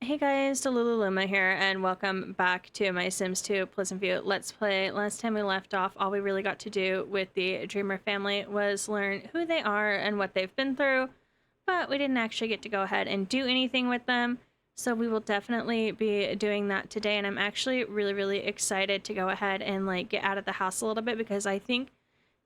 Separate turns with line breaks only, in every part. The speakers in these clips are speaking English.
Hey guys, Delululuma here, and welcome back to my Sims 2 Pleasantview Let's Play. Last time we left off, all we really got to do with the Dreamer family was learn who they are and what they've been through, but we didn't actually get to go ahead and do anything with them, so we will definitely be doing that today, and I'm actually really excited to go ahead and get out of the house a little bit because I think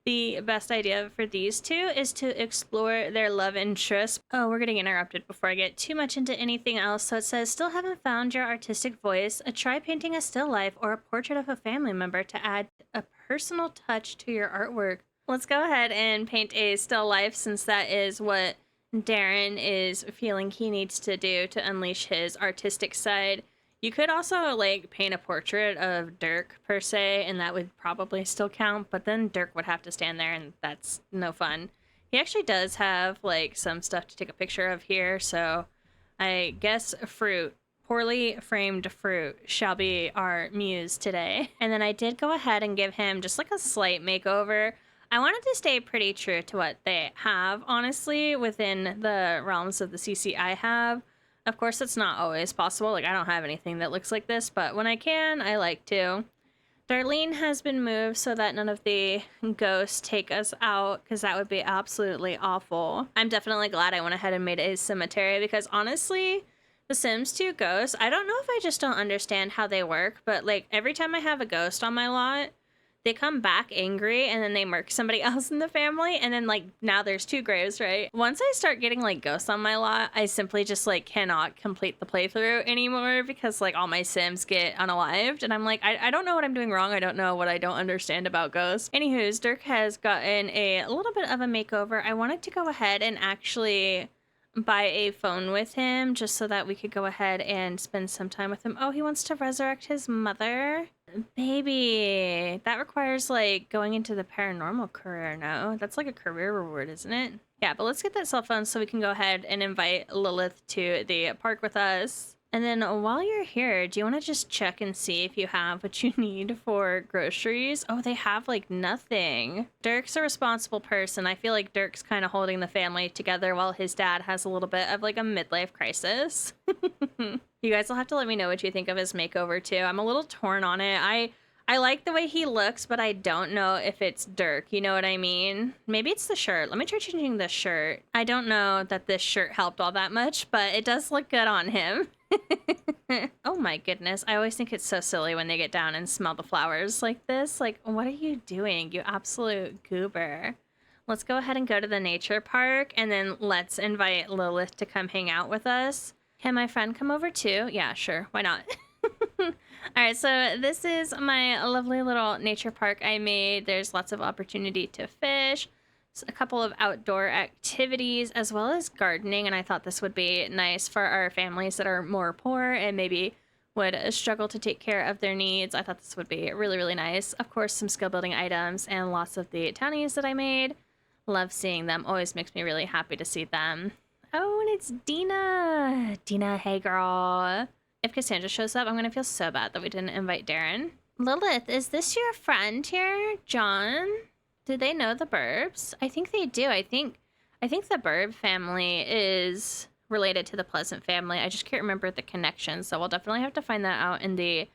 the best idea for these two is to explore their love interest. Oh, we're getting interrupted before I get too much into anything else. So it says, still haven't found your artistic voice? Try painting a still life or a portrait of a family member to add a personal touch to your artwork. Let's go ahead and paint a still life since that is what Darren is feeling he needs to do to unleash his artistic side. You could also paint a portrait of Dirk per se, and that would probably still count, but then Dirk would have to stand there and that's no fun. He actually does have some stuff to take a picture of here, so I guess fruit, poorly framed fruit, shall be our muse today. And then I did go ahead and give him just a slight makeover. I wanted to stay pretty true to what they have, honestly, within the realms of the CC I have. Of course, it's not always possible. I don't have anything that looks like this, but when I can, I like to. Darlene has been moved so that none of the ghosts take us out, because that would be absolutely awful. I'm definitely glad I went ahead and made a cemetery, because honestly, the Sims 2 ghosts, I don't know if I just don't understand how they work, but every time I have a ghost on my lot, they come back angry and then they murk somebody else in the family, and then now there's two graves, right? Once I start getting ghosts on my lot, I simply just cannot complete the playthrough anymore because all my Sims get unalived, and I'm I don't know what I'm doing wrong. I don't know what I don't understand about ghosts. Anywho's, Dirk has gotten a little bit of a makeover. I wanted to go ahead and actually buy a phone with him just so that we could go ahead and spend some time with him. Oh, he wants to resurrect his mother. Baby, that requires going into the paranormal career. No, that's a career reward, isn't it? Yeah, but let's get that cell phone so we can go ahead and invite Lilith to the park with us. And then while you're here, do you want to just check and see if you have what you need for groceries? Oh, they have nothing. Dirk's a responsible person. I feel like Dirk's kind of holding the family together while his dad has a little bit of a midlife crisis. You guys will have to let me know what you think of his makeover too. I'm a little torn on it. I like the way he looks, but I don't know if it's Dirk. You know what I mean? Maybe it's the shirt. Let me try changing the shirt. I don't know that this shirt helped all that much, but it does look good on him. Oh my goodness. I always think it's so silly when they get down and smell the flowers like this. What are you doing, you absolute goober? Let's go ahead and go to the nature park, and then let's invite Lilith to come hang out with us. Can my friend come over too? Yeah, sure. Why not? All right, so this is my lovely little nature park I made. There's lots of opportunity to fish, a couple of outdoor activities, as well as gardening. And I thought this would be nice for our families that are more poor and maybe would struggle to take care of their needs. I thought this would be really nice. Of course, some skill building items and lots of the townies that I made. Love seeing them. Always makes me really happy to see them. Oh, and it's Dina. Dina, hey girl. If Cassandra shows up, I'm going to feel so bad that we didn't invite Darren. Lilith, is this your friend here? John? Do they know the Burbs? I think they do. I think the Burb family is related to the Pleasant family. I just can't remember the connection, so we'll definitely have to find that out in the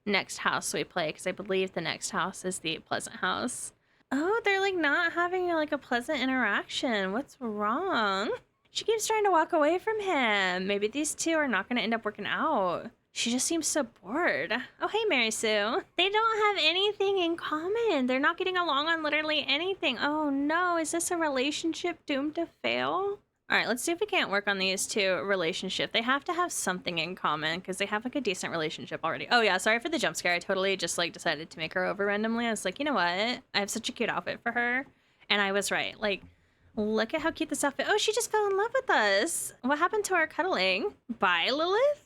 next house we play, because I believe the next house is the Pleasant house. Oh, they're not having a pleasant interaction. What's wrong? She keeps trying to walk away from him. Maybe these two are not going to end up working out. She just seems so bored. Oh, hey, Mary Sue. They don't have anything in common. They're not getting along on literally anything. Oh, no. Is this a relationship doomed to fail? All right, let's see if we can't work on these two relationship. They have to have something in common because they have a decent relationship already. Oh, yeah. Sorry for the jump scare. I totally just decided to make her over randomly. I was you know what? I have such a cute outfit for her. And I was right. Look at how cute this outfit. Oh, she just fell in love with us. What happened to our cuddling? Bye, Lilith.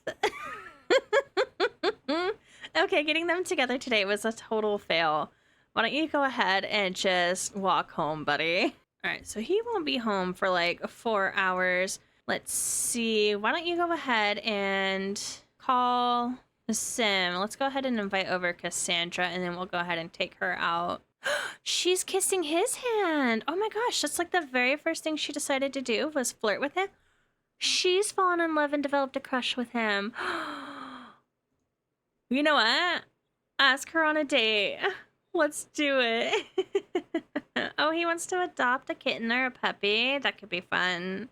Okay, getting them together today was a total fail. Why don't you go ahead and just walk home, buddy? All right, so he won't be home for 4 hours. Let's see. Why don't you go ahead and call the Sim? Let's go ahead and invite over Cassandra, and then we'll go ahead and take her out. She's kissing his hand. Oh my gosh, that's the very first thing she decided to do was flirt with him. She's fallen in love and developed a crush with him. You know what? Ask her on a date. Let's do it. Oh, he wants to adopt a kitten or a puppy. That could be fun.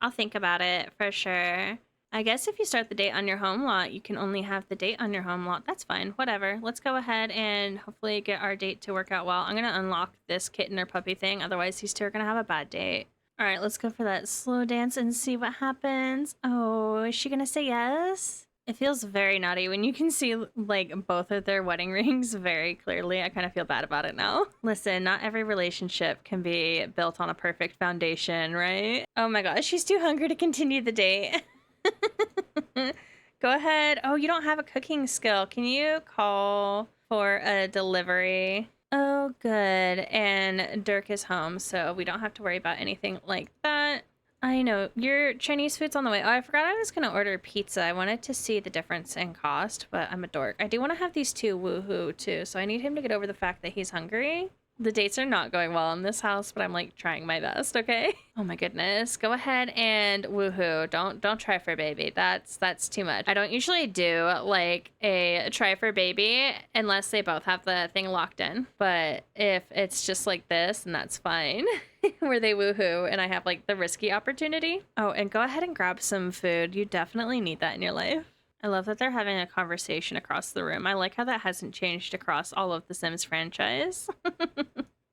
I'll think about it for sure. I guess if you start the date on your home lot, you can only have the date on your home lot. That's fine. Whatever. Let's go ahead and hopefully get our date to work out well. I'm going to unlock this kitten or puppy thing. Otherwise, these two are going to have a bad date. All right, let's go for that slow dance and see what happens. Oh, is she going to say yes? It feels very naughty when you can see like both of their wedding rings very clearly. I kind of feel bad about it now. Listen, not every relationship can be built on a perfect foundation, right? Oh my gosh, she's too hungry to continue the date. Go ahead. Oh, you don't have a cooking skill. Can you call for a delivery? Oh, good. And Dirk is home, so we don't have to worry about anything like that. I know. Your Chinese food's on the way. Oh, I forgot I was going to order pizza. I wanted to see the difference in cost, but I'm a dork. I do want to have these two woohoo, too, so I need him to get over the fact that he's hungry. The dates are not going well in this house, but I'm like trying my best, okay? Oh my goodness. Go ahead and woohoo. Don't try for baby. That's too much. I don't usually do like a try for baby unless they both have the thing locked in. But if it's just like this, then that's fine. Where they woohoo and I have like the risky opportunity. Oh, and go ahead and grab some food. You definitely need that in your life. I love that they're having a conversation across the room. I like how that hasn't changed across all of the Sims franchise.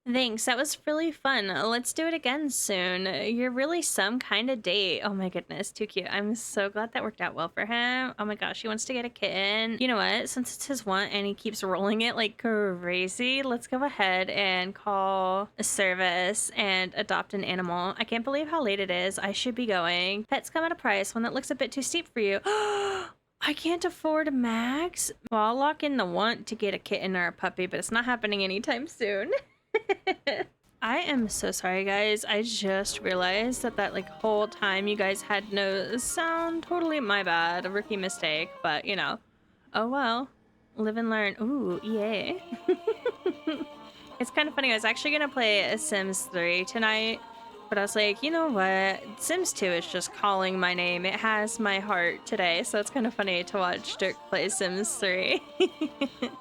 Thanks, that was really fun. Let's do it again soon. You're really some kind of date. Oh my goodness, too cute. I'm so glad that worked out well for him. Oh my gosh, he wants to get a kitten. You know what? Since it's his want and he keeps rolling it like crazy, let's go ahead and call a service and adopt an animal. I can't believe how late it is. I should be going. Pets come at a price, one that looks a bit too steep for you. I can't afford Max. Well, I'll lock in the want to get a kitten or a puppy, but it's not happening anytime soon. I am so sorry, guys. I just realized that like whole time you guys had no sound. Totally my bad. A rookie mistake, but you know. Oh well. Live and learn. Ooh, yay. It's kind of funny. I was actually going to play a Sims 3 tonight. But I was like, you know what? Sims 2 is just calling my name. It has my heart today. So it's kind of funny to watch Dirk play Sims 3.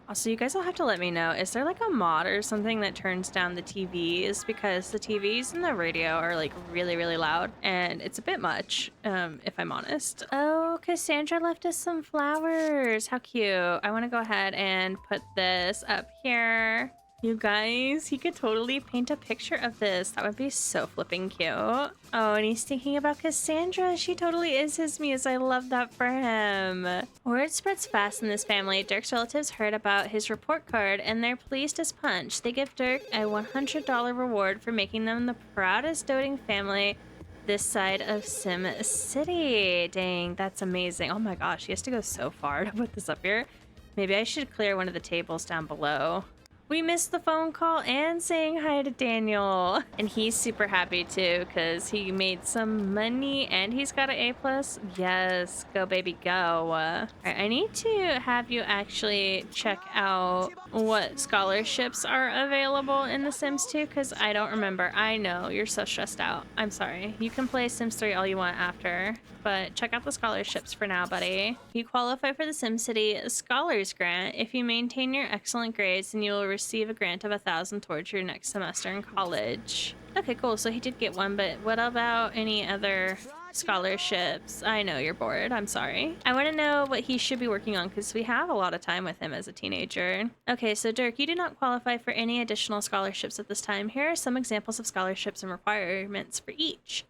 Also, you guys will have to let me know. Is there like a mod or something that turns down the TVs? Because the TVs and the radio are like really, really loud. And it's a bit much, if I'm honest. Oh, Cassandra left us some flowers. How cute. I want to go ahead and put this up here. You guys, he could totally paint a picture of this. That would be so flipping cute. Oh, and he's thinking about Cassandra. She totally is his muse. I love that for him. Word spreads fast in this family. Dirk's relatives heard about his report card and they're pleased as punch. They give Dirk a $100 reward for making them the proudest doting family this side of Sim City. Dang, that's amazing. Oh my gosh, he has to go so far to put this up here. Maybe I should clear one of the tables down below. We missed the phone call and saying hi to Daniel. And he's super happy too because he made some money and he's got an A+. Yes, go baby, go. All right, I need to have you actually check out what scholarships are available in The Sims 2 because I don't remember. I know, you're so stressed out. I'm sorry. You can play Sims 3 all you want after, but check out the scholarships for now, buddy. You qualify for the SimCity Scholars Grant. If you maintain your excellent grades, then you will receive a grant of $1,000 towards your next semester in college. Okay, cool. So he did get one, but what about any other scholarships? I know you're bored. I'm sorry. I want to know what he should be working on because we have a lot of time with him as a teenager. Okay, so Dirk, you do not qualify for any additional scholarships at this time. Here are some examples of scholarships and requirements for each.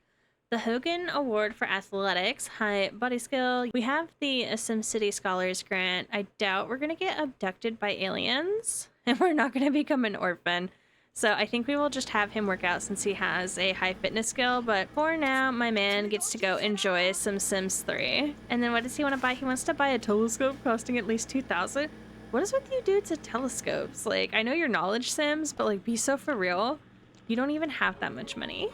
The Hogan Award for Athletics, high body skill. We have the SimCity Scholars Grant. I doubt we're going to get abducted by aliens and we're not going to become an orphan. So I think we will just have him work out since he has a high fitness skill. But for now, my man gets to go enjoy some Sims 3. And then what does he want to buy? He wants to buy a telescope costing at least $2,000. What is with you dudes at telescopes? Like, I know you're knowledge Sims, but like, be so for real. You don't even have that much money.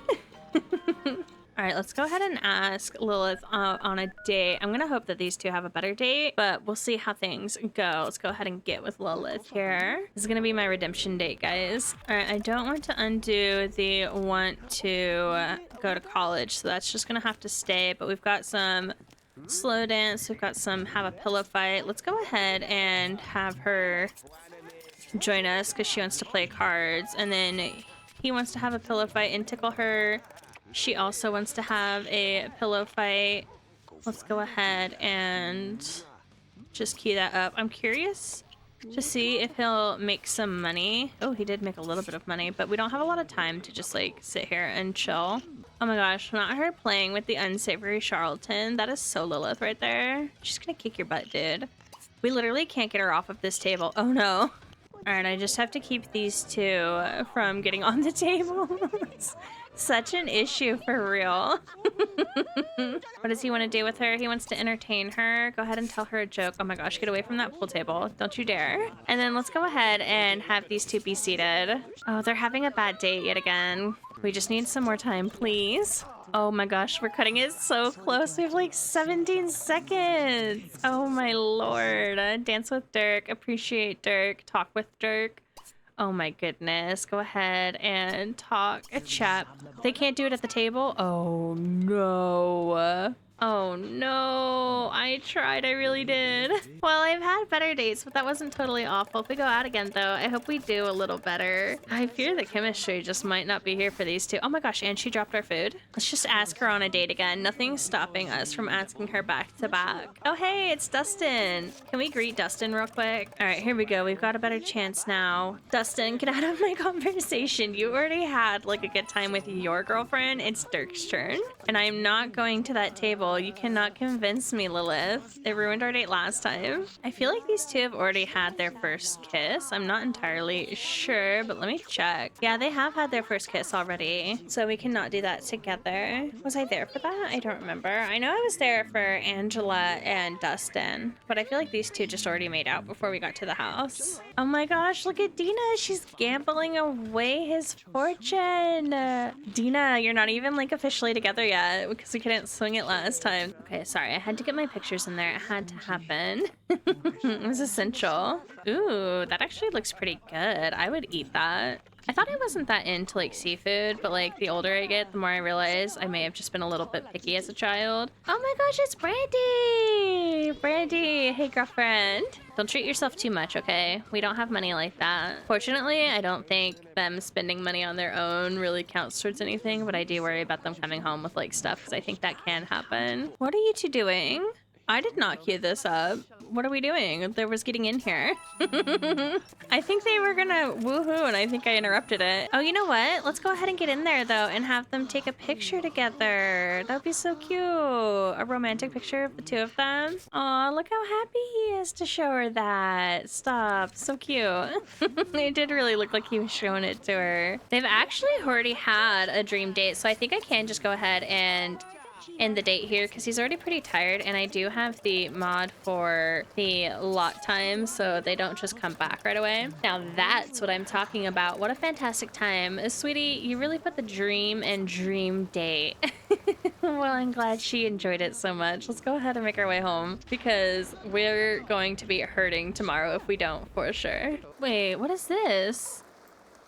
All right, let's go ahead and ask Lilith on a date. I'm gonna hope that these two have a better date, but we'll see how things go. Let's go ahead and get with Lilith here. This is gonna be my redemption date, guys. All right, I don't want to undo the want to go to college, so that's just gonna have to stay, but we've got some slow dance, we've got some have a pillow fight. Let's go ahead and have her join us because she wants to play cards, and then he wants to have a pillow fight and tickle her. She also wants to have a pillow fight. Let's go ahead and just key that up. I'm curious to see if he'll make some money. Oh, he did make a little bit of money, but we don't have a lot of time to just like sit here and chill. Oh my gosh, not her playing with the unsavory charlatan. That is so Lilith right there. She's gonna kick your butt, dude. We literally can't get her off of this table. Oh no. All right, I just have to keep these two from getting on the table. Such an issue for real. What does he want to do with her? He wants to entertain her. Go ahead and tell her a joke. Oh my gosh, get away from that pool table. Don't you dare. And then let's go ahead and have these two be seated. Oh, they're having a bad date yet again. We just need some more time, please. Oh my gosh, we're cutting it so close. We have like 17 seconds. Oh my lord. Dance with Dirk. Appreciate Dirk. Talk with Dirk. Oh my goodness. Go ahead and talk. A chat. They can't do it at the table? Oh no. Oh no. I tried. I really did. Well, I've had better dates, but that wasn't totally awful. If we go out again, though, I hope we do a little better. I fear the chemistry just might not be here for these two. Oh my gosh, and she dropped our food. Let's just ask her on a date again. Nothing's stopping us from asking her back to back. Oh, hey, it's Dustin. Can we greet Dustin real quick? All right, here we go. We've got a better chance now. Dustin, get out of my conversation. You already had like a good time with your girlfriend. It's Dirk's turn, and I'm not going to that table. You cannot convince me, Lilith. It ruined our date last time. I feel like these two have already had their first kiss. I'm not entirely sure, but let me check. Yeah, they have had their first kiss already, so we cannot do that together. Was I there for that? I don't remember. I know I was there for Angela and Dustin, but I feel like these two just already made out before we got to the house. Oh my gosh, look at Dina. She's gambling away his fortune. Dina, you're not even like officially together yet because we couldn't swing it last time. Okay, sorry. I had to get my pictures in there. It had to happen. It was essential. Ooh, that actually looks pretty good. I would eat that. I thought I wasn't that into like seafood, but like the older I get, the more I realize I may have just been a little bit picky as a child. Oh my gosh, it's Brandy! Brandy, hey girlfriend. Don't treat yourself too much, okay? We don't have money like that. Fortunately, I don't think them spending money on their own really counts towards anything, but I do worry about them coming home with like stuff because I think that can happen. What are you two doing? I did not cue this up. What are we doing? There was getting in here. I think they were gonna woohoo and I think I interrupted it. Oh, you know what? Let's go ahead and get in there though and have them take a picture together. That would be so cute. A romantic picture of the two of them. Aw, look how happy he is to show her that. Stop. So cute. It did really look like he was showing it to her. They've actually already had a dream date, so I think I can just go ahead and end the date here because he's already pretty tired, and I do have the mod for the lock time so they don't just come back right away. Now that's what I'm talking about. What a fantastic time. Sweetie, you really put the dream and dream date. Well, I'm glad she enjoyed it so much. Let's go ahead and make our way home because we're going to be hurting tomorrow if we don't, for sure. Wait, what is this?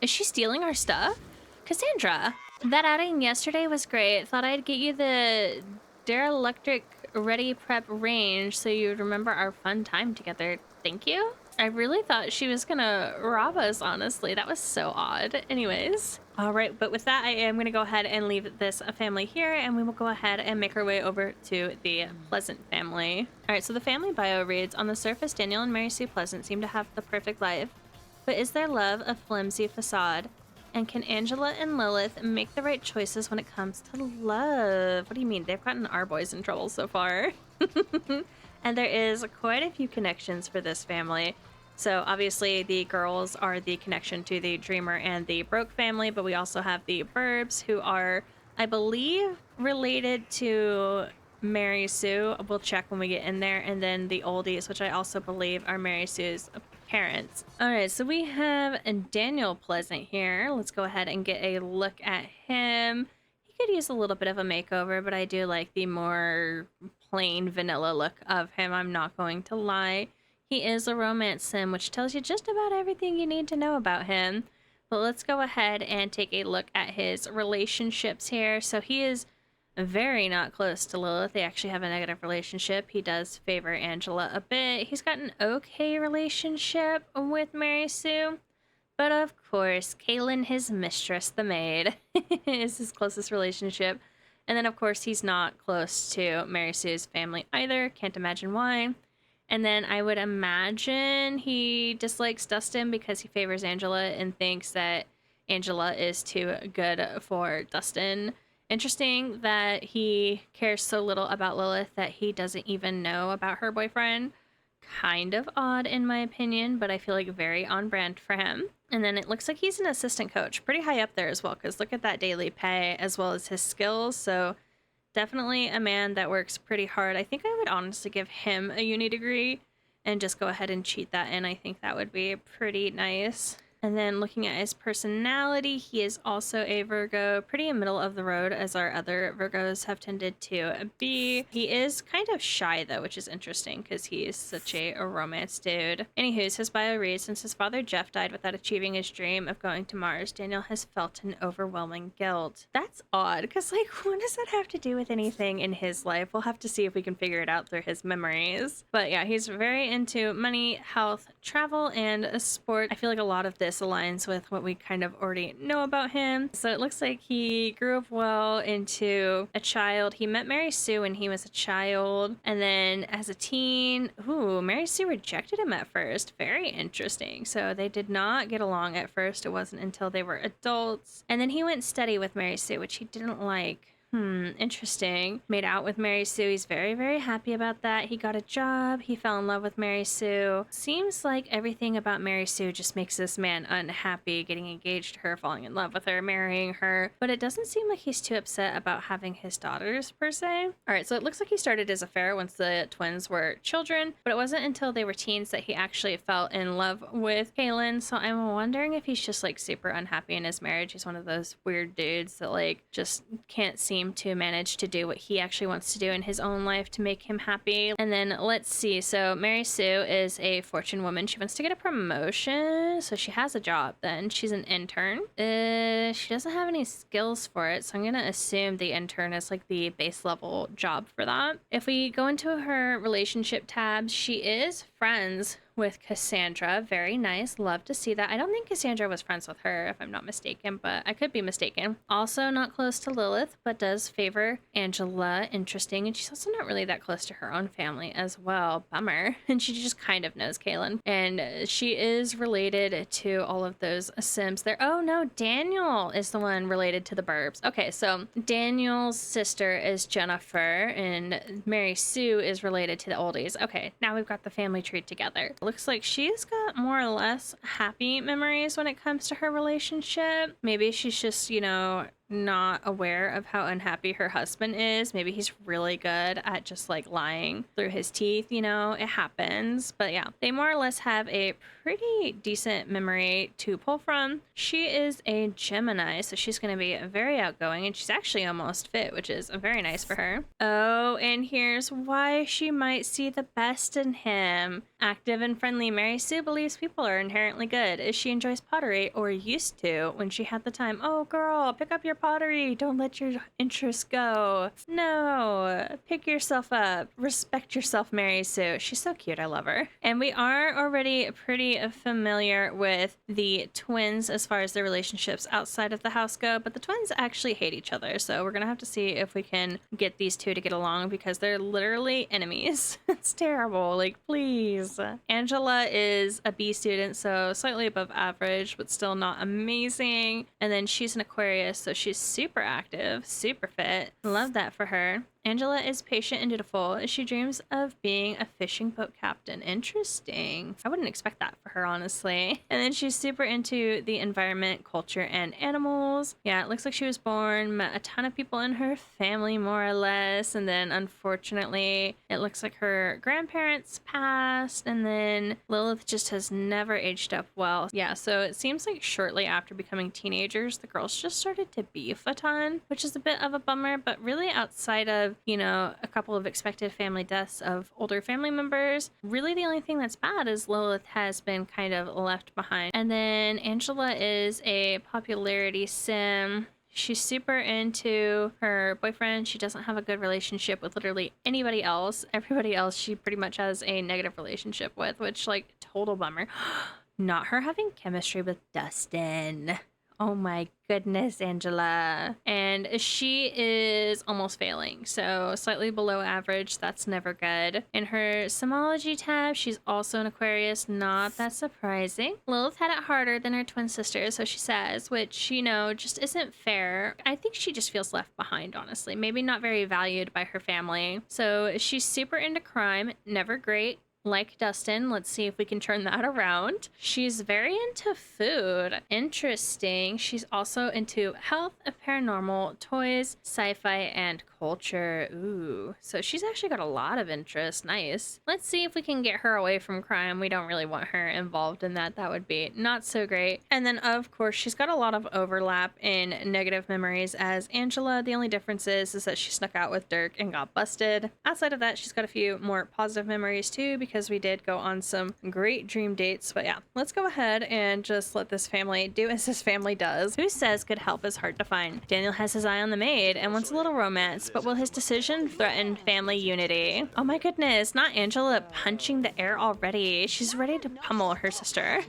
Is she stealing our stuff? Cassandra! That outing yesterday was great. Thought I'd get you the Electric Ready Prep range so you'd remember our fun time together. Thank you. I really thought she was gonna rob us, honestly. That was so odd. Anyways. All right, but with that, I am gonna go ahead and leave this family here, and we will go ahead and make our way over to the Pleasant family. All right, so the family bio reads, on the surface, Daniel and Mary Sue Pleasant seem to have the perfect life, but is their love a flimsy facade? And can Angela and Lilith make the right choices when it comes to love? What do you mean? They've gotten our boys in trouble so far. And there is quite a few connections for this family. So obviously the girls are the connection to the Dreamer and the Broke family, but we also have the Burbs who are, I believe, related to Mary Sue. We'll check when we get in there. And then the Oldies, which I also believe are Mary Sue's parents. All right, so we have Daniel Pleasant here. Let's go ahead and get a look at him. He could use a little bit of a makeover, but I do like the more plain vanilla look of him. I'm not going to lie. He is a romance sim, which tells you just about everything you need to know about him. But let's go ahead and take a look at his relationships here. So he is very not close to Lilith. They actually have a negative relationship. He does favor Angela a bit. He's got an okay relationship with Mary Sue. But of course, Kaylin, his mistress, the maid, is his closest relationship. And then, of course, he's not close to Mary Sue's family either. Can't imagine why. And then I would imagine he dislikes Dustin because he favors Angela and thinks that Angela is too good for Dustin. Interesting that he cares so little about Lilith that he doesn't even know about her boyfriend. Kind of odd in my opinion, but I feel like very on brand for him. And then it looks like he's an assistant coach, pretty high up there as well, because look at that daily pay as well as his skills. So definitely a man that works pretty hard. I think I would honestly give him a uni degree and just go ahead and cheat that in. I think that would be pretty nice. And then looking at his personality, he is also a Virgo, pretty in middle of the road as our other Virgos have tended to be. He is kind of shy though, which is interesting because he is such a romance dude. Anywho, his bio reads, since his father Jeff died without achieving his dream of going to Mars, Daniel has felt an overwhelming guilt. That's odd because like what does that have to do with anything in his life? We'll have to see if we can figure it out through his memories. But yeah, he's very into money, health, travel, and sport. I feel like a lot of this aligns with what we kind of already know about him. So it looks like he grew up well into a child. He met Mary Sue when he was a child. And then as a teen, Mary Sue rejected him at first. Very interesting. So they did not get along at first. It wasn't until they were adults. And then he went steady with Mary Sue, which he didn't like. Interesting. Made out with Mary Sue. He's very, very happy about that. He got a job. He fell in love with Mary Sue. Seems like everything about Mary Sue just makes this man unhappy, getting engaged to her, falling in love with her, marrying her. But it doesn't seem like he's too upset about having his daughters, per se. All right, so it looks like he started his affair once the twins were children, but it wasn't until they were teens that he actually fell in love with Kaylin. So I'm wondering if he's just like super unhappy in his marriage. He's one of those weird dudes that like just can't seem to manage to do what he actually wants to do in his own life to make him happy. And then let's see. So Mary Sue is a fortune woman. She wants to get a promotion. So she has a job then. She's an intern. She doesn't have any skills for it. So I'm going to assume the intern is like the base level job for that. If we go into her relationship tabs, she is friends with Cassandra. Very nice. Love to see that. I don't think Cassandra was friends with her, if I'm not mistaken, but I could be mistaken. Also not close to Lilith, but does favor Angela. Interesting. And she's also not really that close to her own family as well. Bummer. And she just kind of knows Kaylin. And she is related to all of those Sims there. Oh no, Daniel is the one related to the Burbs. Okay, so Daniel's sister is Jennifer and Mary Sue is related to the oldies. Okay, now we've got the family tree together. Looks like she's got more or less happy memories when it comes to her relationship. Maybe she's just, you know, not aware of how unhappy her husband is. Maybe he's really good at just like lying through his teeth, you know, it happens. But yeah, they more or less have a pretty decent memory to pull from. She is a Gemini, so she's going to be very outgoing and she's actually almost fit, which is very nice for her. Oh, and here's why she might see the best in him. Active and friendly, Mary Sue believes people are inherently good as she enjoys pottery, or used to when she had the time. Oh girl, pick up your pottery. Don't let your interests go. No, pick yourself up. Respect yourself, Mary Sue. She's so cute. I love her. And we are already pretty familiar with the twins as far as their relationships outside of the house go, but the twins actually hate each other. So we're going to have to see if we can get these two to get along because they're literally enemies. It's terrible. Like, please. Angela is a B student, so slightly above average, but still not amazing. And then she's an Aquarius, so she's super active, super fit. Love that for her. Angela is patient and dutiful. She dreams of being a fishing boat captain. Interesting. I wouldn't expect that for her, honestly. And then she's super into the environment, culture, and animals. Yeah, it looks like she was born, met a ton of people in her family, more or less. And then, unfortunately, it looks like her grandparents passed. And then Lilith just has never aged up well. Yeah, so it seems like shortly after becoming teenagers, the girls just started to beef a ton, which is a bit of a bummer. But really, outside of, you know, a couple of expected family deaths of older family members, really the only thing that's bad is Lilith has been kind of left behind. And then Angela is a popularity sim. She's super into her boyfriend. She doesn't have a good relationship with literally anybody else. Everybody else she pretty much has a negative relationship with, which, like, total bummer. Not her having chemistry with Dustin. Oh my goodness, Angela. And she is almost failing, so slightly below average. That's never good. In her Simology tab, she's also an Aquarius. Not that surprising. Lilith had it harder than her twin sister, so she says, which, you know, just isn't fair. I think she just feels left behind, honestly. Maybe not very valued by her family. So she's super into crime. Never great. Like Dustin, let's see if we can turn that around. She's very into food. Interesting. She's also into health, paranormal, toys, sci-fi, and culture. Ooh, so she's actually got a lot of interest. Nice. Let's see if we can get her away from crime. We don't really want her involved in that. That would be not so great. And then, of course, she's got a lot of overlap in negative memories as Angela. The only difference is that she snuck out with Dirk and got busted. Outside of that, she's got a few more positive memories too, because we did go on some great dream dates. But yeah, let's go ahead and just let this family do as this family does. Who says good help is hard to find? Daniel has his eye on the maid and wants a little romance, but will his decision threaten family unity? Oh my goodness, not Angela punching the air already. She's ready to pummel her sister.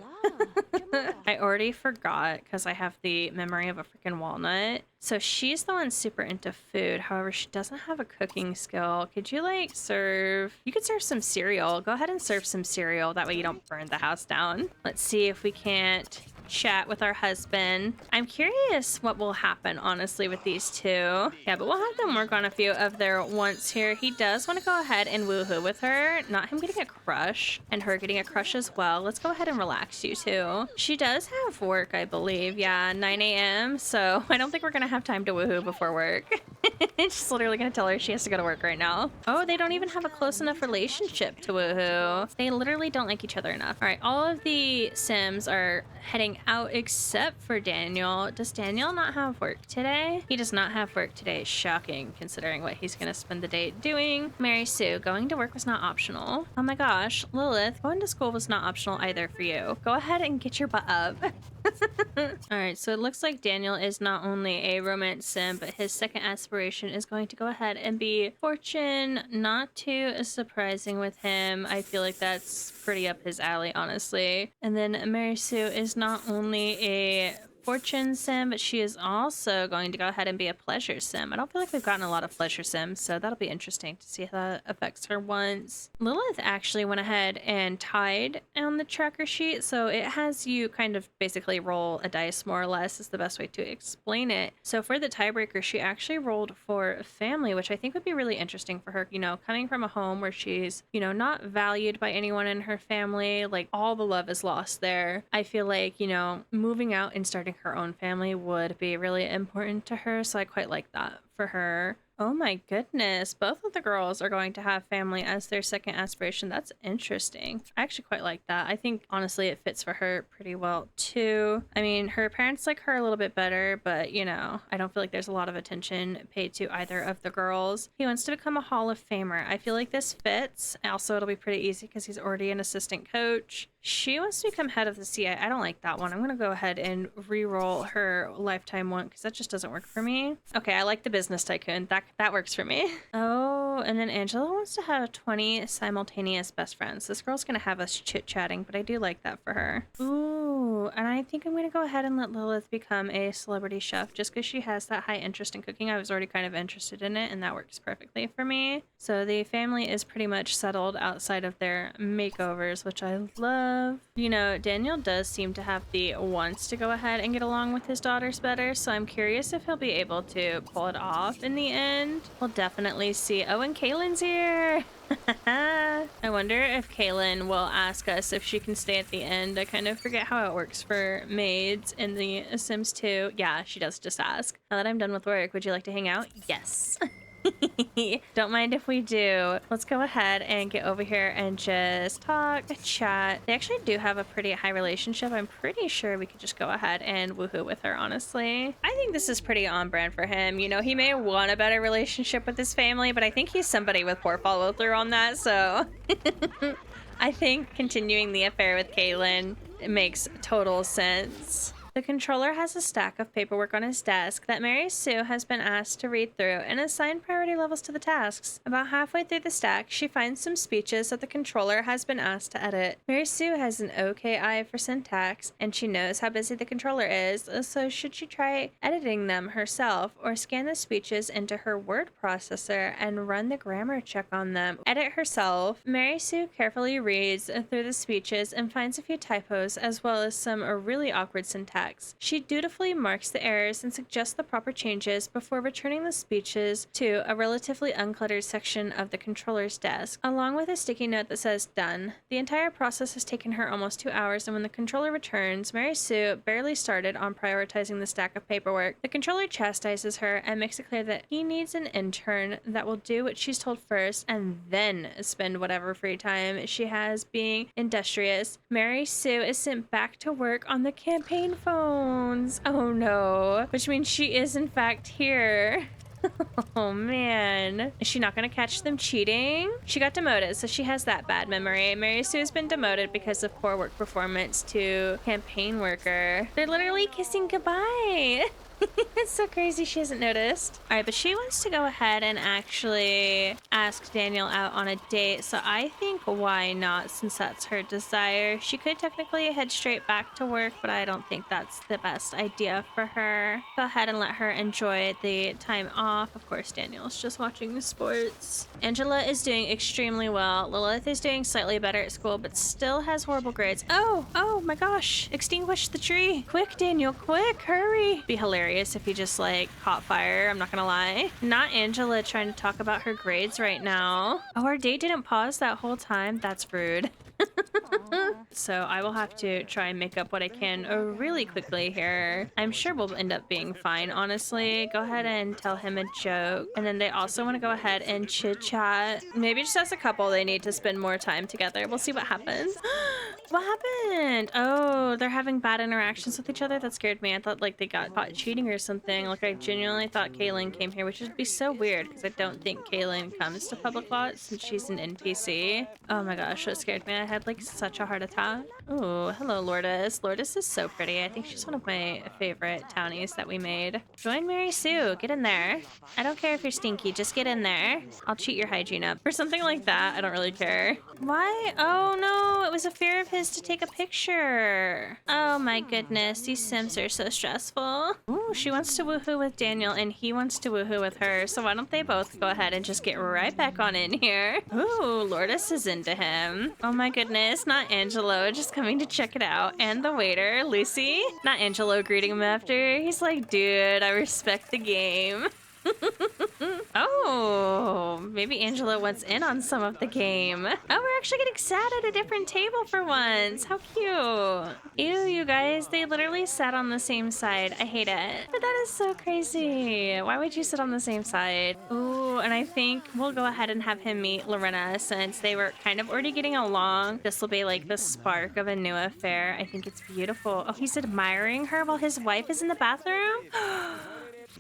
I already forgot because I have the memory of a freaking walnut. So she's the one super into food. However, she doesn't have a cooking skill. Could you, like, serve? You could serve some cereal. Go ahead and serve some cereal. That way you don't burn the house down. Let's see if we can't chat with our husband. I'm curious what will happen, honestly, with these two. Yeah, but we'll have them work on a few of their wants here. He does want to go ahead and woohoo with her. Not him getting a crush and her getting a crush as well. Let's go ahead and relax you two. She does have work, I believe. Yeah, 9 a.m. So I don't think we're going to have time to woohoo before work. She's literally going to tell her she has to go to work right now. Oh, they don't even have a close enough relationship to woohoo. They literally don't like each other enough. All right, all of the Sims are heading out except for Daniel. Does Daniel not have work today? He does not have work today. Shocking, considering what he's going to spend the day doing. Mary Sue, going to work was not optional. Oh my gosh, Lilith, going to school was not optional either for you. Go ahead and get your butt up. All right, so it looks like Daniel is not only a romance sim, but his second aspiration is going to go ahead and be fortune. Not too surprising with him. I feel like that's pretty up his alley, honestly. And then Mary Sue is not only a fortune sim, but she is also going to go ahead and be a pleasure sim. I don't feel like we've gotten a lot of pleasure sims, so that'll be interesting to see how that affects her once. Lilith actually went ahead and tied on the tracker sheet, so it has you kind of basically roll a dice, more or less, is the best way to explain it. So for the tiebreaker, she actually rolled for family, which I think would be really interesting for her, you know, coming from a home where she's, you know, not valued by anyone in her family, like all the love is lost there. I feel like, you know, moving out and starting her own family would be really important to her, so I quite like that for her. Oh my goodness, both of the girls are going to have family as their second aspiration. That's interesting. I actually quite like that. I think honestly it fits for her pretty well too. I mean, her parents like her a little bit better, but you know, I don't feel like there's a lot of attention paid to either of the girls. He wants to become a Hall of Famer. I feel like this fits. Also, it'll be pretty easy because he's already an assistant coach. She wants to become head of the CIA. I don't like that one. I'm going to go ahead and re-roll her lifetime one because that just doesn't work for me. Okay, I like the business tycoon. That works for me. Oh, and then Angela wants to have 20 simultaneous best friends. This girl's going to have us chit-chatting, but I do like that for her. Ooh, Ooh, and I think I'm gonna go ahead and let Lilith become a celebrity chef just because she has that high interest in cooking. I was already kind of interested in it, and that works perfectly for me. So the family is pretty much settled outside of their makeovers, which I love. You know, Daniel does seem to have the wants to go ahead and get along with his daughters better, so I'm curious if he'll be able to pull it off in the end. We'll definitely see. Oh, and Kaylin's here! I wonder if Kaylin will ask us if she can stay at the end. I kind of forget how it works for maids in the Sims 2. Yeah, she does just ask. Now that I'm done with work, would you like to hang out? Yes. Don't mind if we do. Let's go ahead and get over here and just talk, chat. They actually do have a pretty high relationship. I'm pretty sure we could just go ahead and woohoo with her, honestly. I think this is pretty on brand for him. You know, he may want a better relationship with his family, but I think he's somebody with poor follow through on that, so I think continuing the affair with Kaylin makes total sense. The controller has a stack of paperwork on his desk that Mary Sue has been asked to read through and assign priority levels to the tasks. About halfway through the stack, she finds some speeches that the controller has been asked to edit. Mary Sue has an okay eye for syntax, and she knows how busy the controller is, so should she try editing them herself or scan the speeches into her word processor and run the grammar check on them? Edit herself. Mary Sue carefully reads through the speeches and finds a few typos as well as some really awkward syntax. She dutifully marks the errors and suggests the proper changes before returning the speeches to a relatively uncluttered section of the controller's desk, along with a sticky note that says done. The entire process has taken her almost 2 hours, and when the controller returns, Mary Sue barely started on prioritizing the stack of paperwork. The controller chastises her and makes it clear that he needs an intern that will do what she's told first and then spend whatever free time she has being industrious. Mary Sue is sent back to work on the campaign phone. Oh no. Which means she is in fact here. Oh man. Is she not gonna catch them cheating? She got demoted, so she has that bad memory. Mary Sue has been demoted because of poor work performance to campaign worker. They're literally kissing goodbye. It's so crazy she hasn't noticed. All right, but she wants to go ahead and actually ask Daniel out on a date, so I think why not, since that's her desire. She could technically head straight back to work, but I don't think that's the best idea for her. Go ahead and let her enjoy the time off. Of course, Daniel's just watching the sports. Angela is doing extremely well. Lilith is doing slightly better at school, but still has horrible grades. Oh my gosh. Extinguish the tree. Quick, Daniel, quick, hurry. Be hilarious if he just like caught fire, I'm not gonna lie. Not Angela trying to talk about her grades right now. Oh, our date didn't pause that whole time? That's rude. So I will have to try and make up what I can really quickly here. I'm sure we'll end up being fine, honestly. Go ahead and tell him a joke. And then they also want to go ahead and chit chat. Maybe just as a couple, they need to spend more time together. We'll see what happens. What happened? Oh, they're having bad interactions with each other? That scared me. I thought like they got caught cheating or something. Like I genuinely thought Kaylin came here, which would be so weird because I don't think Kaylin comes to public lots since she's an NPC. Oh my gosh, that scared me. I had like such a heart attack. Oh, hello Lourdes. Lourdes is so pretty. I think she's one of my favorite townies that we made. Join Mary Sue. Get in there. I don't care if you're stinky. Just get in there. I'll cheat your hygiene up. Or something like that. I don't really care. Why? Oh no, it was a fear of his to take a picture. Oh my goodness, these Sims are so stressful. Ooh, she wants to woohoo with Daniel and he wants to woohoo with her, so why don't they both go ahead and just get right back on in here? Ooh, Lourdes is into him. Oh my goodness, not Angelo just coming to check it out. And the waiter, Lucy. Not Angelo greeting him after. He's like, dude, I respect the game. Oh, maybe Angela wants in on some of the game. Oh, we're actually getting sat at a different table for once. How cute. Ew, you guys, they literally sat on the same side. I hate it. But that is so crazy. Why would you sit on the same side? Ooh, and I think we'll go ahead and have him meet Lorena since they were kind of already getting along. This will be like the spark of a new affair. I think it's beautiful. Oh, he's admiring her while his wife is in the bathroom?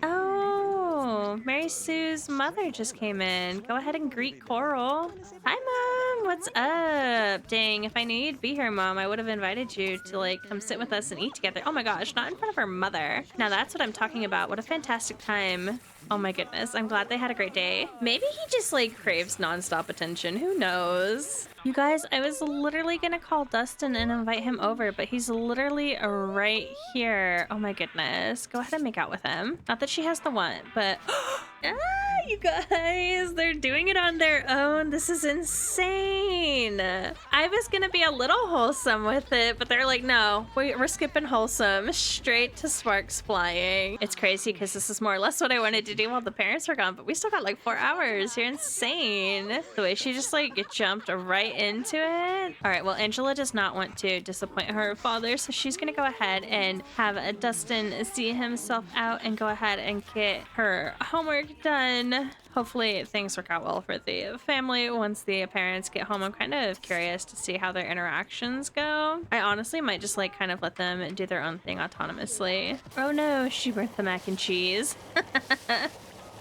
Oh, Mary Sue's mother just came in. Go ahead and greet Coral. Hi, Mom. What's up? Dang, if I knew you'd be here, Mom, I would have invited you to, like, come sit with us and eat together. Oh my gosh, not in front of her mother. Now that's what I'm talking about. What a fantastic time. Oh my goodness, I'm glad they had a great day. Maybe he just, like, craves nonstop attention. Who knows? You guys, I was literally gonna call Dustin and invite him over, but he's literally right here. Oh my goodness. Go ahead and make out with him. Not that she has the one, but... you guys, they're doing it on their own. This is insane. I was gonna be a little wholesome with it, but they're like, no, we're skipping wholesome. Straight to sparks flying. It's crazy because this is more or less what I wanted to do while the parents were gone, but we still got like 4 hours. You're insane. The way she just like jumped right into it. All right, well, Angela does not want to disappoint her father, so she's gonna go ahead and have Dustin see himself out and go ahead and get her homework done. Hopefully things work out well for the family once the parents get home. I'm kind of curious to see how their interactions go. I honestly might just like kind of let them do their own thing autonomously. Oh no, she burnt the mac and cheese.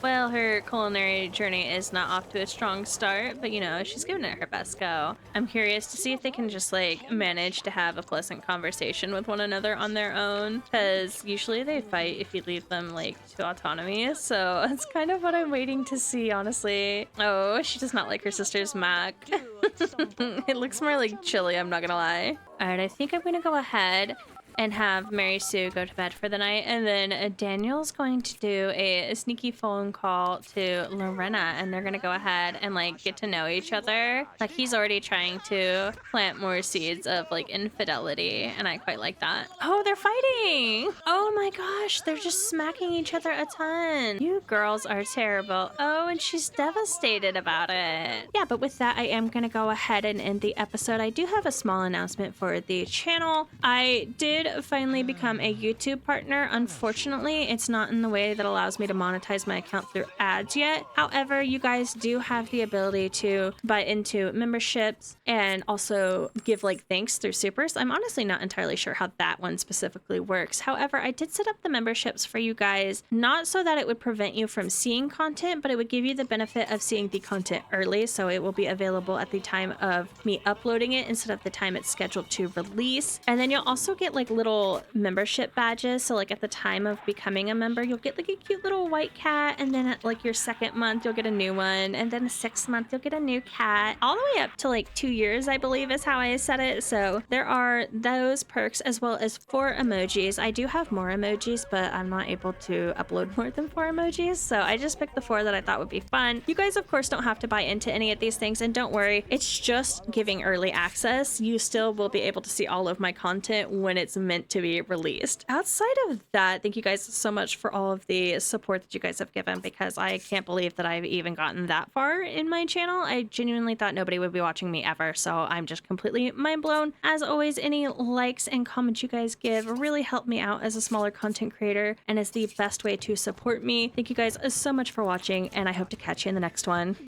Well, her culinary journey is not off to a strong start, but you know, she's giving it her best go. I'm curious to see if they can just like manage to have a pleasant conversation with one another on their own, because usually they fight if you leave them like to autonomy. So it's kind of what I'm waiting to see, honestly. Oh, she does not like her sister's mac. It looks more like chili, I'm not gonna lie. All right, I think I'm gonna go ahead and have Mary Sue go to bed for the night, and then Daniel's going to do a sneaky phone call to Lorena, and they're gonna go ahead and like get to know each other. Like, he's already trying to plant more seeds of like infidelity, and I quite like that. Oh, they're fighting! Oh my gosh, they're just smacking each other a ton. You girls are terrible. Oh, and she's devastated about it. Yeah, but with that, I am gonna go ahead and end the episode. I do have a small announcement for the channel. I did finally become a YouTube partner. Unfortunately, it's not in the way that allows me to monetize my account through ads yet. However, you guys do have the ability to buy into memberships and also give like thanks through supers. I'm honestly not entirely sure how that one specifically works. However, I did set up the memberships for you guys, not so that it would prevent you from seeing content, but it would give you the benefit of seeing the content early, so it will be available at the time of me uploading it instead of the time it's scheduled to release. And then you'll also get like little membership badges, so like at the time of becoming a member you'll get like a cute little white cat, and then at like your 2nd month you'll get a new one, and then the 6th month you'll get a new cat, all the way up to like 2 years, I believe is how I said it. So there are those perks, as well as 4 emojis. I do have more emojis, but I'm not able to upload more than 4 emojis, so I just picked the 4 that I thought would be fun. You guys of course don't have to buy into any of these things, and don't worry, it's just giving early access. You still will be able to see all of my content when it's meant to be released. Outside of that, thank you guys so much for all of the support that you guys have given, because I can't believe that I've even gotten that far in my channel. I genuinely thought nobody would be watching me ever, so I'm just completely mind blown. As always, any likes and comments you guys give really help me out as a smaller content creator and is the best way to support me. Thank you guys so much for watching, and I hope to catch you in the next one.